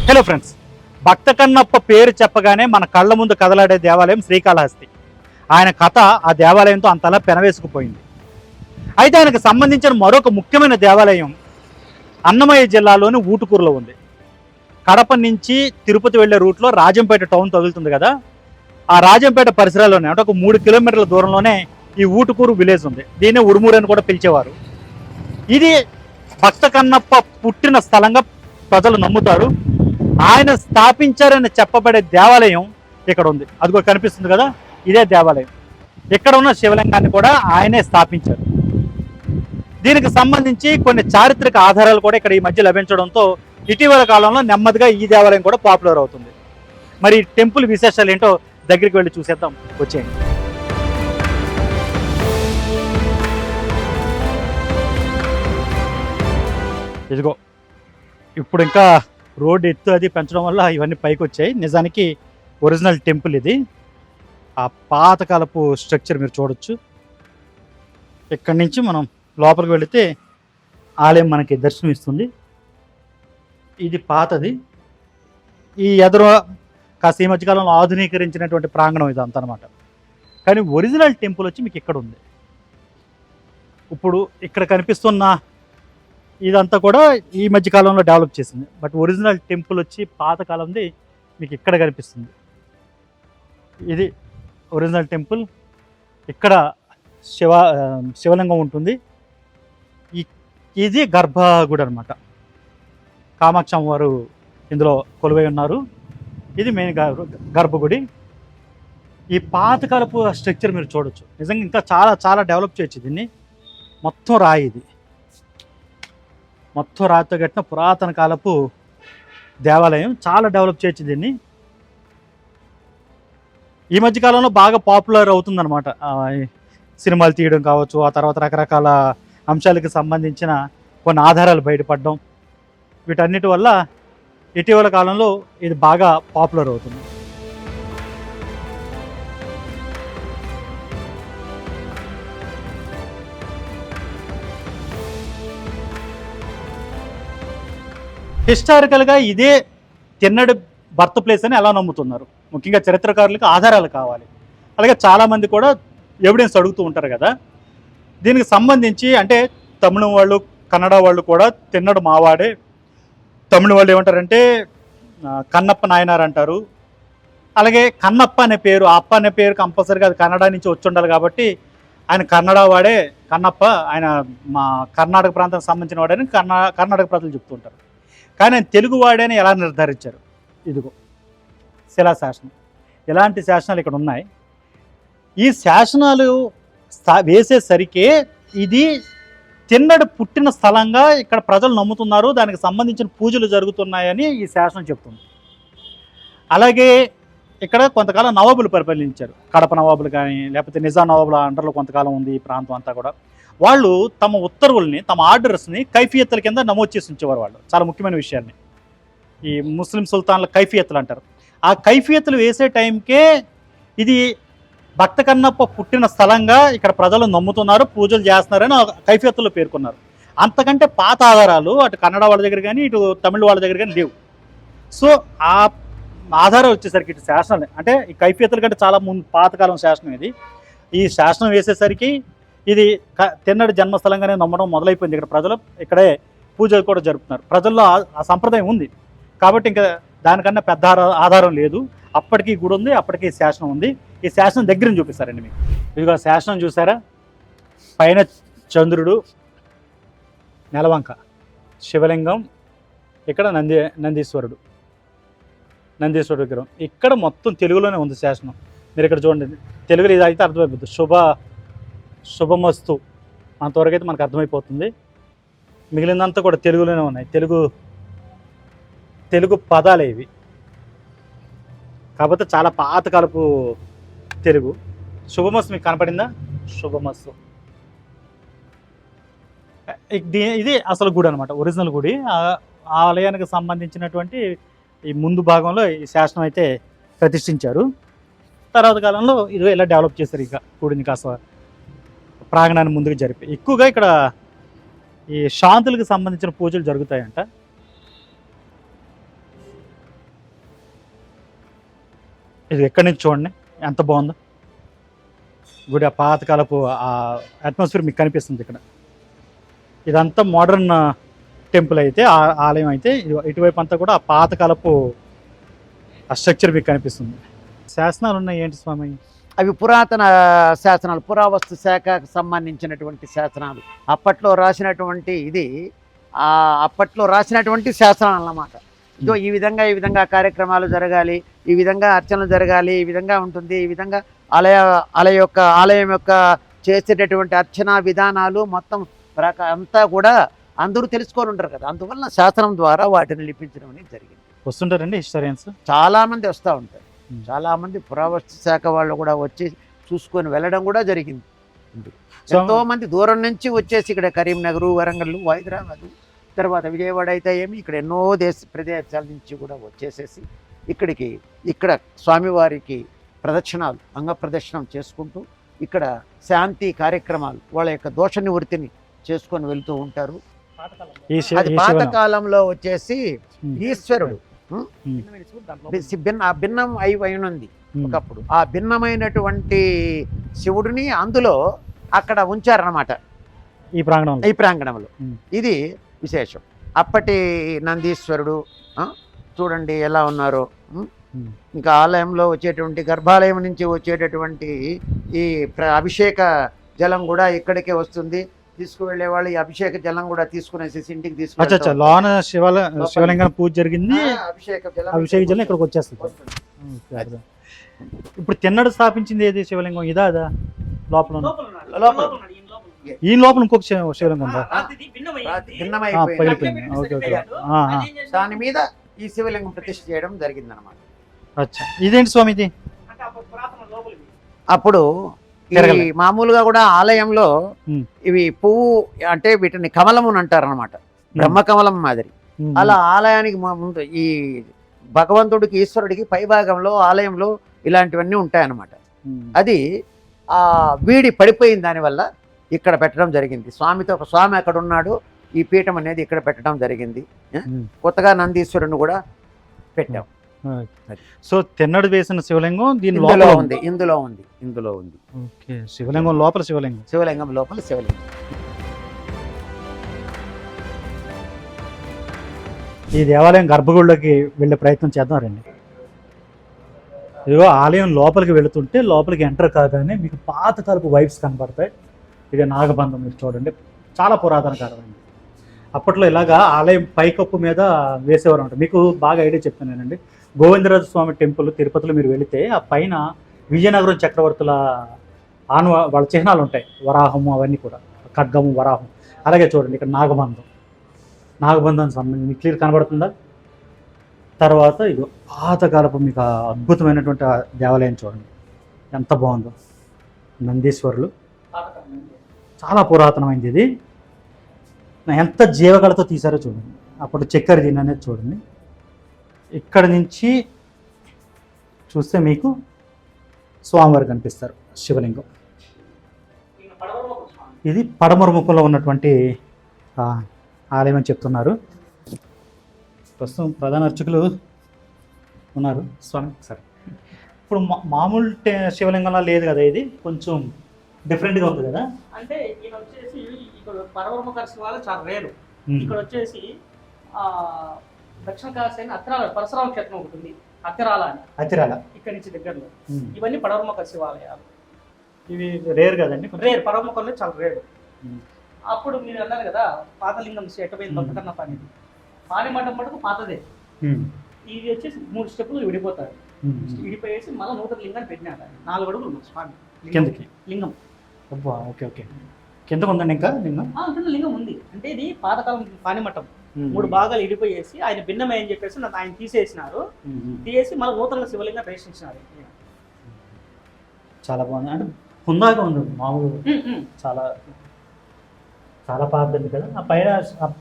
Hello friends, భక్త కన్నప్ప పేరు చెప్పగానే మన కళ్ళ ముందు కదలాడే దేవాలయం శ్రీకాళహస్తి. ఆయన కథ ఆ దేవాలయంతో అంతలా పెనవేసుకుపోయింది. అయితే ఆయనకు సంబంధించిన మరొక ముఖ్యమైన దేవాలయం అన్నమయ్య జిల్లాలోని ఊటుకూరులో ఉంది. కడప నుంచి తిరుపతి వెళ్లే రూట్లో రాజంపేట టౌన్ తగులుతుంది కదా, ఆ రాజంపేట పరిసరాల్లోనే అంటే ఒక 3 కిలోమీటర్ల దూరంలోనే ఈ ఊటుకూరు విలేజ్ ఉంది. దీన్నే ఉరుమూరు అని కూడా పిలిచేవారు. ఇది భక్త కన్నప్ప పుట్టిన స్థలంగా ప్రజలు నమ్ముతారు. ఆయన స్థాపించారని చెప్పబడే దేవాలయం ఇక్కడ ఉంది. అదిగో కనిపిస్తుంది కదా, ఇదే దేవాలయం. ఇక్కడ ఉన్న శివలింగాన్ని కూడా ఆయనే స్థాపించారు. దీనికి సంబంధించి కొన్ని చారిత్రక ఆధారాలు కూడా ఇక్కడ ఈ మధ్య లభించడంతో ఇటీవల కాలంలో నెమ్మదిగా ఈ దేవాలయం కూడా పాపులర్ అవుతుంది. మరి టెంపుల్ విశేషాలు ఏంటో దగ్గరికి వెళ్ళి చూసేద్దాం, వచ్చేయండి. ఇదిగో ఇప్పుడు ఇంకా రోడ్ ఎత్తు అది పెంచడం వల్ల ఇవన్నీ పైకి వచ్చాయి. నిజానికి ఒరిజినల్ టెంపుల్ ఇది. ఆ పాతకాలపు స్ట్రక్చర్ మీరు చూడొచ్చు. ఇక్కడి నుంచి మనం లోపలికి వెళితే ఆలయం మనకి దర్శనం ఇస్తుంది. ఇది పాతది. ఈ ఎదురు కాస్త ఈ మధ్యకాలంలో ఆధునీకరించినటువంటి ప్రాంగణం ఇదంతా అనమాట. కానీ ఒరిజినల్ టెంపుల్ వచ్చి మీకు ఇక్కడ ఉంది. ఇప్పుడు ఇక్కడ కనిపిస్తున్న ఇదంతా కూడా ఈ మధ్యకాలంలో డెవలప్ చేసింది. బట్ ఒరిజినల్ టెంపుల్ వచ్చి పాతకాలంది మీకు ఇక్కడ కనిపిస్తుంది. ఇది ఒరిజినల్ టెంపుల్. ఇక్కడ శివలింగం ఉంటుంది. ఇది గర్భగుడి అనమాట. కామాక్షి అమ్మవారు ఇందులో కొలువై ఉన్నారు. ఇది మెయిన్ గర్భగుడి. ఈ పాతకాలపు స్ట్రక్చర్ మీరు చూడొచ్చు. నిజంగా ఇంకా చాలా చాలా డెవలప్ చేయొచ్చు దీన్ని. మొత్తం రాయి, ఇది మొత్తం రాతితో కట్టిన పురాతన కాలపు దేవాలయం. చాలా డెవలప్ చేయొచ్చు దీన్ని. ఈ మధ్యకాలంలో బాగా పాపులర్ అవుతుందన్నమాట. సినిమాలు తీయడం కావచ్చు, ఆ తర్వాత రకరకాల అంశాలకు సంబంధించిన కొన్ని ఆధారాలు బయటపడడం, వీటన్నిటి వల్ల ఇటీవల కాలంలో ఇది బాగా పాపులర్ అవుతుంది. హిస్టారికల్గా ఇదే తిన్నడి బర్త్ ప్లేస్ అని ఎలా నమ్ముతున్నారు. ముఖ్యంగా చరిత్రకారులకు ఆధారాలు కావాలి. అలాగే చాలామంది కూడా ఎవిడెన్స్ అడుగుతూ ఉంటారు కదా. దీనికి సంబంధించి అంటే తమిళం వాళ్ళు, కన్నడ వాళ్ళు కూడా తిన్నడు మావాడే. తమిళ వాళ్ళు ఏమంటారంటే కన్నప్ప నాయనార్ అంటారు. అలాగే కన్నప్ప అనే పేరు, అప్ప అనే పేరు కంపల్సరీగా అది కన్నడ నుంచి వచ్చి ఉండాలి కాబట్టి ఆయన కన్నడ వాడే, కన్నప్ప ఆయన మా కర్ణాటక ప్రాంతానికి సంబంధించిన వాడని కర్ణాటక ప్రజలు చెప్తూ ఉంటారు. కానీ ఆయన తెలుగు వాడని ఎలా నిర్ధారించారు? ఇదిగో శిలా శాసనం. ఇలాంటి శాసనాలు ఇక్కడ ఉన్నాయి. ఈ శాసనాలు వేసేసరికి ఇది తిన్నడు పుట్టిన స్థలంగా ఇక్కడ ప్రజలు నమ్ముతున్నారు. దానికి సంబంధించిన పూజలు జరుగుతున్నాయని ఈ శాసనం చెప్తుంది. అలాగే ఇక్కడ కొంతకాలం నవాబులు పరిపాలించారు. కడప నవాబులు కానీ లేకపోతే నిజాం నవాబుల అండర్లో కొంతకాలం ఉంది ఈ ప్రాంతం అంతా కూడా. వాళ్ళు తమ ఉత్తర్వుల్ని, తమ ఆర్డర్స్ని కైఫియత్తుల కింద నమోదు చేసి ఉంచేవారు. వాళ్ళు చాలా ముఖ్యమైన విషయాన్ని ఈ ముస్లిం సుల్తాన్ల కైఫియత్తులు అంటారు. ఆ కైఫియత్తులు వేసే టైంకే ఇది భక్త కన్నప్ప పుట్టిన స్థలంగా ఇక్కడ ప్రజలు నమ్ముతున్నారు, పూజలు చేస్తున్నారని కైఫియత్తులో పేర్కొన్నారు. అంతకంటే పాత ఆధారాలు అటు కన్నడ వాళ్ళ దగ్గర కానీ ఇటు తమిళ వాళ్ళ దగ్గర కానీ లేవు. సో ఆ ఆధారం వచ్చేసరికి ఇటు శాసనాలు అంటే ఈ కైఫియత్తుల కంటే చాలా ముందు పాతకాలం శాసనం ఇది. ఈ శాసనం వేసేసరికి ఇది తిన్నడి జన్మస్థలంగానే నమ్మడం మొదలైపోయింది. ఇక్కడ ప్రజలు ఇక్కడే పూజలు కూడా జరుపుతున్నారు. ప్రజల్లో ఆ సంప్రదాయం ఉంది కాబట్టి ఇంకా దానికన్నా పెద్ద ఆధారం లేదు. అప్పటికీ గుడి ఉంది, అప్పటికీ శాసనం ఉంది. ఈ శాసనం దగ్గరని చూపిస్తారండి మీకు. ఇదిగో శాసనం చూసారా? పైన చంద్రుడు, నెలవంక, శివలింగం, ఇక్కడ నందీశ్వరుడు విగ్రహం. ఇక్కడ మొత్తం తెలుగులోనే ఉంది శాసనం. మీరు ఇక్కడ చూడండి, తెలుగులో ఇది అయితే అర్థమైపోతుంది. శుభమస్తు అంతవరకు అయితే మనకు అర్థమైపోతుంది. మిగిలినంతా కూడా తెలుగులోనే ఉన్నాయి. తెలుగు పదాలే ఇవి. కాకపోతే చాలా పాతకాలపు తెలుగు. శుభమస్తు మీకు కనపడిందా? శుభమస్తు. ఇది అసలు గుడి అనమాట, ఒరిజినల్ గుడి. ఆలయానికి సంబంధించినటువంటి ఈ ముందు భాగంలో ఈ శాసనం అయితే ప్రతిష్ఠించారు. తర్వాత కాలంలో ఇది ఇలా డెవలప్ చేశారు. ఇక గుడిని కాస్త ప్రాంగణాన్ని ముందుకు జరిపి ఎక్కువగా ఇక్కడ ఈ శాంతులకు సంబంధించిన పూజలు జరుగుతాయంట. ఇది ఎక్కడి నుంచి చూడండి ఎంత బాగుందో గుడి. ఆ పాతకాలపు ఆ అట్మాస్ఫియర్ మీకు కనిపిస్తుంది ఇక్కడ. ఇదంతా మోడర్న్ టెంపుల్ అయితే, ఆలయం అయితే, ఇటువైపు అంతా కూడా ఆ పాతకాలపు ఆ స్ట్రక్చర్ మీకు కనిపిస్తుంది. శాసనాలు ఉన్నాయి ఏంటి స్వామి? అవి పురాతన శాసనాలు, పురావస్తు శాఖకు సంబంధించినటువంటి శాసనాలు. అప్పట్లో రాసినటువంటి ఇది అప్పట్లో రాసినటువంటి శాసనాలు అన్నమాట. ఇదో ఈ విధంగా కార్యక్రమాలు జరగాలి, ఈ విధంగా అర్చనలు జరగాలి, ఈ విధంగా ఉంటుంది, ఈ విధంగా ఆలయం యొక్క చేసేటటువంటి అర్చన విధానాలు మొత్తం అంతా కూడా అందరూ తెలుసుకొని ఉంటారు కదా. అందువల్ల శాసనం ద్వారా వాటిని లిపించడం అనేది జరిగింది. వస్తుంటారండి హిస్టోరియన్స్? చాలామంది వస్తూ ఉంటారు. చాలామంది పురావస్తు శాఖ వాళ్ళు కూడా వచ్చి చూసుకొని వెళ్ళడం కూడా జరిగింది. ఎంతో మంది దూరం నుంచి వచ్చేసి ఇక్కడ కరీంనగర్, వరంగల్, హైదరాబాద్, తర్వాత విజయవాడ అయితే ఏమి ఇక్కడ ఎన్నో ప్రదేశాల నుంచి కూడా వచ్చేసేసి ఇక్కడ స్వామివారికి ప్రదక్షిణాలు, అంగ ప్రదక్షిణం చేసుకుంటూ ఇక్కడ శాంతి కార్యక్రమాలు, వాళ్ళ యొక్క దోష నివృత్తిని చేసుకొని వెళ్తూ ఉంటారు. అది పాతకాలంలో వచ్చేసి ఈశ్వరుడు భిన్నం అయినుంది ఒకప్పుడు. ఆ భిన్నమైనటువంటి శివుడిని అందులో అక్కడ ఉంచారన్నమాట ఈ ప్రాంగణంలో. ఇది విశేషం. అప్పటి నందీశ్వరుడు చూడండి ఎలా ఉన్నారో. ఇంకా ఆలయంలో వచ్చేటువంటి గర్భాలయం నుంచి వచ్చేటటువంటి ఈ అభిషేక జలం కూడా ఇక్కడికే వస్తుంది. తీసుకువెళ్లే వాళ్ళు ఈ అభిషేక జలం కూడా తీసుకునేసి ఇంటికి తీసుకుని లోన శివలింగం పూజ జరిగింది, అభిషేక జలం ఇక్కడికి వచ్చేస్తుంది. ఇప్పుడు తిన్నడు స్థాపించింది ఏది శివలింగం? ఇదా అదా? లోపల ఈ లోపల ఇంకొక శివలింగం ఉందా? దాని మీద ఈ శివలింగం ప్రతిష్ఠ చేయడం జరిగింది అనమాట. ఇదేంటి స్వామి ఇది? అప్పుడు మామూలుగా కూడా ఆలయంలో ఇవి పువ్వు అంటే వీటిని కమలం అని అంటారు అనమాట, బ్రహ్మకమలం మాదిరి. అలా ఆలయానికి ముందు ఈ భగవంతుడికి, ఈశ్వరుడికి పై భాగంలో ఆలయంలో ఇలాంటివన్నీ ఉంటాయన్నమాట. అది వీడి పడిపోయిన దానివల్ల ఇక్కడ పెట్టడం జరిగింది. స్వామి అక్కడ ఉన్నాడు, ఈ పీఠం అనేది ఇక్కడ పెట్టడం జరిగింది. కొత్తగా నందీశ్వరుని కూడా పెట్టాం. సో తిన్నడు వేసిన శివలింగం ఇందులో ఉంది. శివలింగం లోపల శివలింగం లోపల శివలింగం. ఈ దేవాలయం గర్భగుడిలోకి వెళ్ళే ప్రయత్నం చేద్దాం రండి. ఇదిగో ఆలయం లోపలికి వెళుతుంటే లోపలికి ఎంటర్ కాగానే మీకు పాతకాలపు వైబ్స్ కనబడతాయి. ఇక నాగబంధం మీరు చూడండి, చాలా పురాతన కాలమైంది. అప్పట్లో ఇలాగా ఆలయం పైకప్పు మీద వేసేవారు అంట. మీకు బాగా ఐడియా చెప్తానేనండి. గోవిందరాజ స్వామి టెంపుల్ తిరుపతిలో మీరు వెళితే ఆ పైన విజయనగరం చక్రవర్తుల వాళ్ళ చిహ్నాలు ఉంటాయి, వరాహము అవన్నీ కూడా, ఖడ్గము, వరాహం. అలాగే చూడండి ఇక్కడ నాగబంధం సంబంధించి క్లియర్ కనబడుతుందా? తర్వాత ఇది పాతకాలపు మీకు అద్భుతమైనటువంటి దేవాలయం చూడండి ఎంత బాగుందో. నందీశ్వరులు చాలా పురాతనమైంది. ఇది ఎంత జీవకళతో తీశారో చూడండి. అప్పుడు చక్కెర దీని అనేది చూడండి. ఇక్కడ నుంచి చూస్తే మీకు స్వామివారు కనిపిస్తారు, శివలింగం. ఇది పడమర ముఖంలో ఉన్నటువంటి ఆలయం అని చెప్తున్నారు. ప్రస్తుతం ప్రధాన అర్చకులు ఉన్నారు స్వామి. సరే, ఇప్పుడు మామూలు శివలింగంలా లేదు కదా, ఇది కొంచెం డిఫరెంట్గా ఉంది కదా. అంటే ఈయన వచ్చేసి ఇక్కడ పరమముఖ శివాలు చాలా రేరు. ఇక్కడ వచ్చేసి దక్షిణ కాశీ అయిన అత్తిరాల పరశురామ క్షేత్రం ఒకటి ఉంది, అత్తిరాల ఇక్కడ నుంచి దగ్గరలో. ఇవన్నీ పడవముఖ శివాలయాలు. ఇవి రేర్ కదండి, రేర్. పరమముఖంలో చాలా రేరు. అప్పుడు మీరు అన్నారు కదా పాతలింగం ఎట్టపోయింది భక్తకర్ణ పానిది, పానిమఠం మటుకు పాతదే. ఇది వచ్చేసి 3 స్టెప్పులు విడిపోతారు. విడిపోయేసి మళ్ళీ నూతన లింగాన్ని పెట్టినాక 4 అడుగులు ఉంది స్వామి లింగం. ఓకే ఓకే, కింద ఉందండి ఇంకా లింగం? కింద లింగం ఉంది. అంటే ఇది పాతకాలం పానిమఠం 3 భాగాలు ఇడిపోయేసి ఆయన భిన్నమే అని చెప్పేసి ఆయన తీసేసినారు. తీసేసి మళ్ళీ నూతన శివలింగం ప్రవేశించినారు. చాలా బాగుంది. అంటే హుందాగా ఉంది, మామూలు చాలా చాలా పాతది కదా. ఆ పైన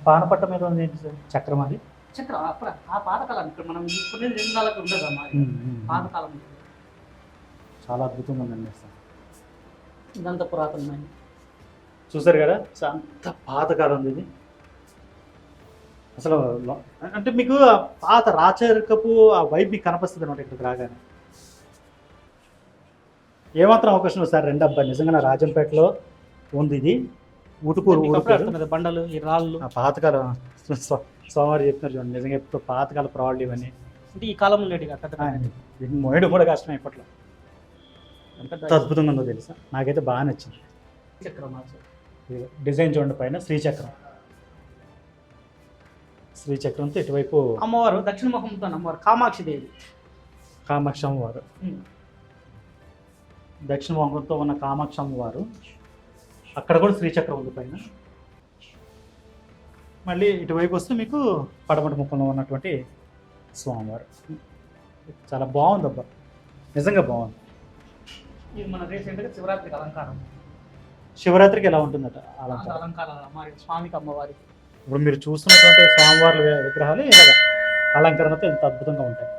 పానపట్ట మీద ఉంది చక్రం, అది చక్రం. అప్పుడు ఆ పాతకాలం ఇక్కడ మనం ఇప్పుడు 2 నెలలకు ఉండదు అన్నమాట. పాతకాలం చాలా అద్భుతంగా ఉందండి. ఇదంతా పురాతనమైన చూసారు కదా, అంత పాతకాలం ఉంది ఇది అసలు. అంటే మీకు పాత రాచరికపు ఆ వైబ్ మీకు కనిపిస్తుంది అనమాట ఇక్కడికి రాగానే. ఏమాత్రం అవకాశం లేదు సార్, రెండు అబ్బాయి నిజంగా రాజంపేటలో ఉంది ఇది. ఊటుకూరు మీకు అప్పుడే ఊరు అర్థమైంది, బండలు ఈ రాళ్ళు పాతకాలం సోమవారం చెప్తున్నారు చూడండి, నిజంగా ఎప్పుడు పాతకాల ప్రాళ్ళు ఇవన్నీ. అంటే ఈ కాలంలో లేటుగా పెద్ద వీటిని మోయడం కూడా కష్టం ఇప్పట్లో. ఎంత అద్భుతంగా ఉందో తెలుసా, నాకైతే బాగా నచ్చింది. చక్రం డిజైన్ చూడండి, పైన శ్రీచక్రం, శ్రీచక్రంతో ఇటువైపు అమ్మవారు దక్షిణ ముఖంతో అమ్మవారు కామాక్షి దేవి. కామాక్షి అమ్మవారు, దక్షిణ ముఖంతో ఉన్న కామాక్షి అమ్మవారు, అక్కడ కూడా శ్రీచక్రం ఉంది పైన. మళ్ళీ ఇటువైపు వస్తే మీకు పడమటి ముఖంలో ఉన్నటువంటి స్వామివారు. చాలా బాగుంది అబ్బా, నిజంగా బాగుంది. ఇది మన రీసెంట్గా శివరాత్రికి అలంకారం. శివరాత్రికి ఎలా ఉంటుందట అలంకారం? అలంకారం స్వామికి అమ్మవారికి. ఇప్పుడు మీరు చూస్తున్నటువంటి స్వామివారి విగ్రహాలు ఇలాగ అలంకరణతో ఎంత అద్భుతంగా ఉంటాయి.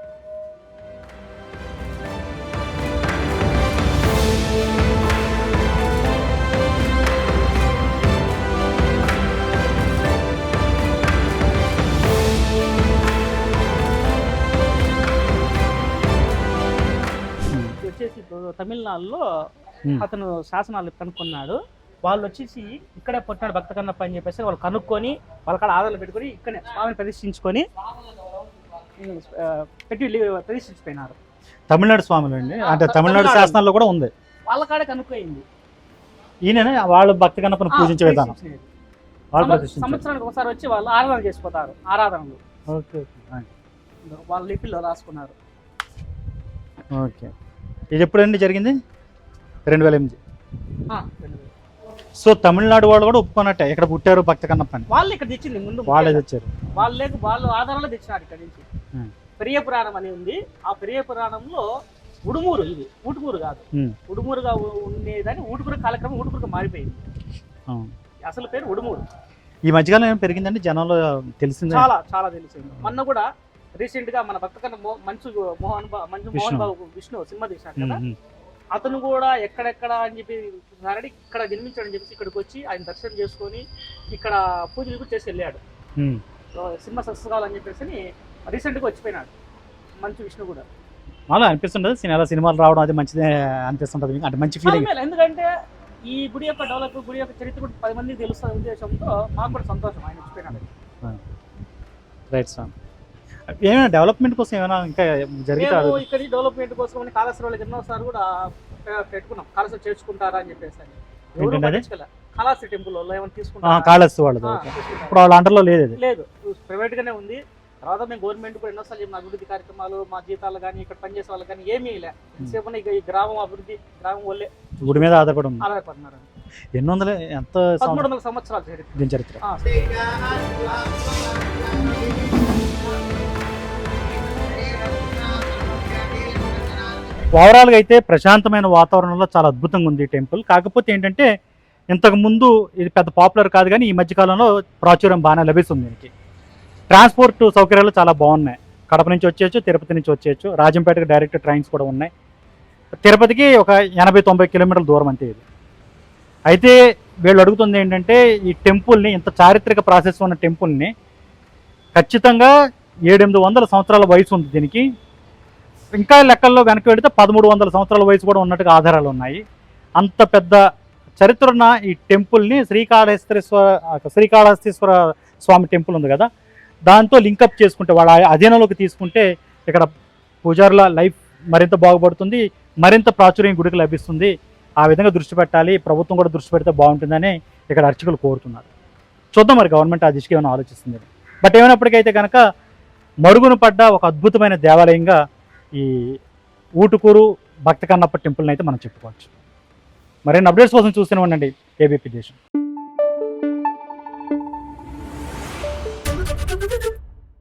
వచ్చేసి ఇప్పుడు తమిళనాడులో అతను శాసనాలు కనుక్కున్నాడు. వాళ్ళు వచ్చేసి ఇక్కడే పుట్టినాడు భక్త కన్నప్ప అని చెప్పేసి వాళ్ళు కనుక్కొని వాళ్ళ కాడ ఆధారాలు పెట్టుకొని ఇక్కడే స్వామిని ప్రతిష్ఠించుకొని ప్రతిష్ఠించిపోయినారు. తమిళనాడు స్వాములు అండి, అంటే తమిళనాడు శాసనాల్లో కూడా ఉంది. వాళ్ళ కాడే కనుక్కోయింది. ఈయన వాళ్ళు భక్తి కన్నప్పని పూజించే విధానం. వాళ్ళు ప్రతిష్ఠించారు. సంవత్సరానికి ఒకసారి వచ్చి వాళ్ళు ఆరాధన చేసిపోతారు. ఆరాధనలు ఓకే వాళ్ళ లిపిలో రాసుకున్నారు. ఓకే, ఇది ఎప్పుడండి జరిగింది? 2008. 2000. సో తమిళనాడు వాళ్ళు కూడా ఒప్పుకున్నట్టే, ఇక్కడ పుట్టారు భక్త కన్నప్ప అని. వాళ్ళు ఇక్కడ తెచ్చింది ముందు, వాళ్ళే తెచ్చారు. వాళ్ళు ఆధారాలు తెచ్చినారు ఇక్కడ నుంచి. పెరియ పురాణం అని ఉంది. ఆ పెరియ పురాణంలో ఉడుమూరు, ఇది ఊటుకూరు కాదు, ఉడుమూరుగా ఉండేదని ఊటుకూరు కాలక్రమం ఊటుకూరుగా మారిపోయింది. అసలు పేరు ఉడుమూరు. ఈ మధ్యకాలం ఏం పెరిగిందండి జనంలో, తెలిసింది? చాలా చాలా తెలిసింది. మొన్న కూడా రీసెంట్ గా మన భక్త కన్నా మంచు మోహన్ బాబు విష్ణు సినిమా తీసినారు కదా, అతను కూడా ఎక్కడెక్కడ అని చెప్పి ఇక్కడ జన్మించాడని చెప్పేసి ఇక్కడికి వచ్చి ఆయన దర్శనం చేసుకొని ఇక్కడ పూజలు కూడా చేసి వెళ్ళాడు. సినిమా సక్సెస్ కావాలని చెప్పేసి రీసెంట్గా వచ్చిపోయినాడు మంచు విష్ణు కూడా. అలా అనిపిస్తుంటుంది, అలా సినిమాలు రావడం అది మంచిదే అనిపిస్తుంటుంది, అంటే మంచి ఫీలింగ్. ఎందుకంటే ఈ గుడి యొక్క డెవలప్, గుడి యొక్క చరిత్ర కూడా 10 మందికి తెలుస్తున్న ఉద్దేశంతో మాకు కూడా సంతోషం ఆయన వచ్చిపోయినాడు. రైట్ సార్, ఏమైనా డెవలప్మెంట్ కోసం ఏమైనా ఇంకా జరుగుతారు? ఇక్కడ డెవలప్మెంట్ కోసం కాళేశ్వరం వాళ్ళకి ఎన్నోసారి కూడా పెట్టుకున్నాం, కాళేశ్వరం చేర్చుకుంటారా అని చెప్పేసి. కాళహస్తి టెంపుల్ వాళ్ళు ఏమైనా తీసుకుంటారు, కాళహస్తి వాళ్ళది ఇప్పుడు వాళ్ళ అండర్లో లేదు, ప్రైవేట్ గానే ఉంది. తర్వాత మేము గవర్నమెంట్ కూడా ఎన్నోసార్లు చెప్పిన అభివృద్ధి కార్యక్రమాలు, మా జీతాలు కానీ ఇక్కడ పనిచేసే వాళ్ళు కానీ ఏమీ లేవు. ఈ గ్రామం అభివృద్ధి, గ్రామం వాళ్ళే గుడి మీద ఆధారపడుతున్నారు. ఎన్ని వందల ఎంత 1300 సంవత్సరాలు దీని చరిత్ర. ఓవరాల్గా అయితే ప్రశాంతమైన వాతావరణంలో చాలా అద్భుతంగా ఉంది ఈ టెంపుల్. కాకపోతే ఏంటంటే ఇంతకు ముందు ఇది పెద్ద పాపులర్ కాదు, కానీ ఈ మధ్యకాలంలో ప్రాచుర్యం బాగానే లభిస్తుంది. దీనికి ట్రాన్స్పోర్ట్ సౌకర్యాలు చాలా బాగున్నాయి. కడప నుంచి వచ్చేయచ్చు, తిరుపతి నుంచి వచ్చేయచ్చు, రాజంపేటకి డైరెక్ట్ ట్రైన్స్ కూడా ఉన్నాయి. తిరుపతికి ఒక 80-90 కిలోమీటర్ల దూరం అంతే ఇది. అయితే వీళ్ళు అడుగుతుంది ఏంటంటే ఈ టెంపుల్ని, ఇంత చారిత్రక ప్రాసెస్ ఉన్న టెంపుల్ని ఖచ్చితంగా 700-800 సంవత్సరాల వయసు ఉంది దీనికి. ఇంకా లెక్కల్లో వెనక్కి వెళితే 1300 సంవత్సరాల వయసు కూడా ఉన్నట్టుగా ఆధారాలు ఉన్నాయి. అంత పెద్ద చరిత్ర ఉన్న ఈ టెంపుల్ని శ్రీకాళహస్తీశ్వర స్వామి టెంపుల్ ఉంది కదా, దాంతో లింకప్ చేసుకుంటే, వాళ్ళ అధీనంలోకి తీసుకుంటే ఇక్కడ పూజారుల లైఫ్ మరింత బాగుపడుతుంది, మరింత ప్రాచుర్యం గుడికి లభిస్తుంది. ఆ విధంగా దృష్టి పెట్టాలి, ప్రభుత్వం కూడా దృష్టి పెడితే బాగుంటుందని ఇక్కడ అర్చకులు కోరుతున్నారు. చూద్దాం మరి గవర్నమెంట్ ఆ దిశగా ఏమైనా ఆలోచిస్తుంది. బట్ ఏమైనప్పటికైతే కనుక మరుగున పడ్డ ఒక అద్భుతమైన దేవాలయంగా ఈ ఊటుకూరు భక్త కన్నప్ప టెంపుల్ని అయితే మనం చెప్పుకోవచ్చు. మరిన్ని అప్డేట్స్ కోసం చూస్తూనే ఉండండి ఏబీపీ దేశం.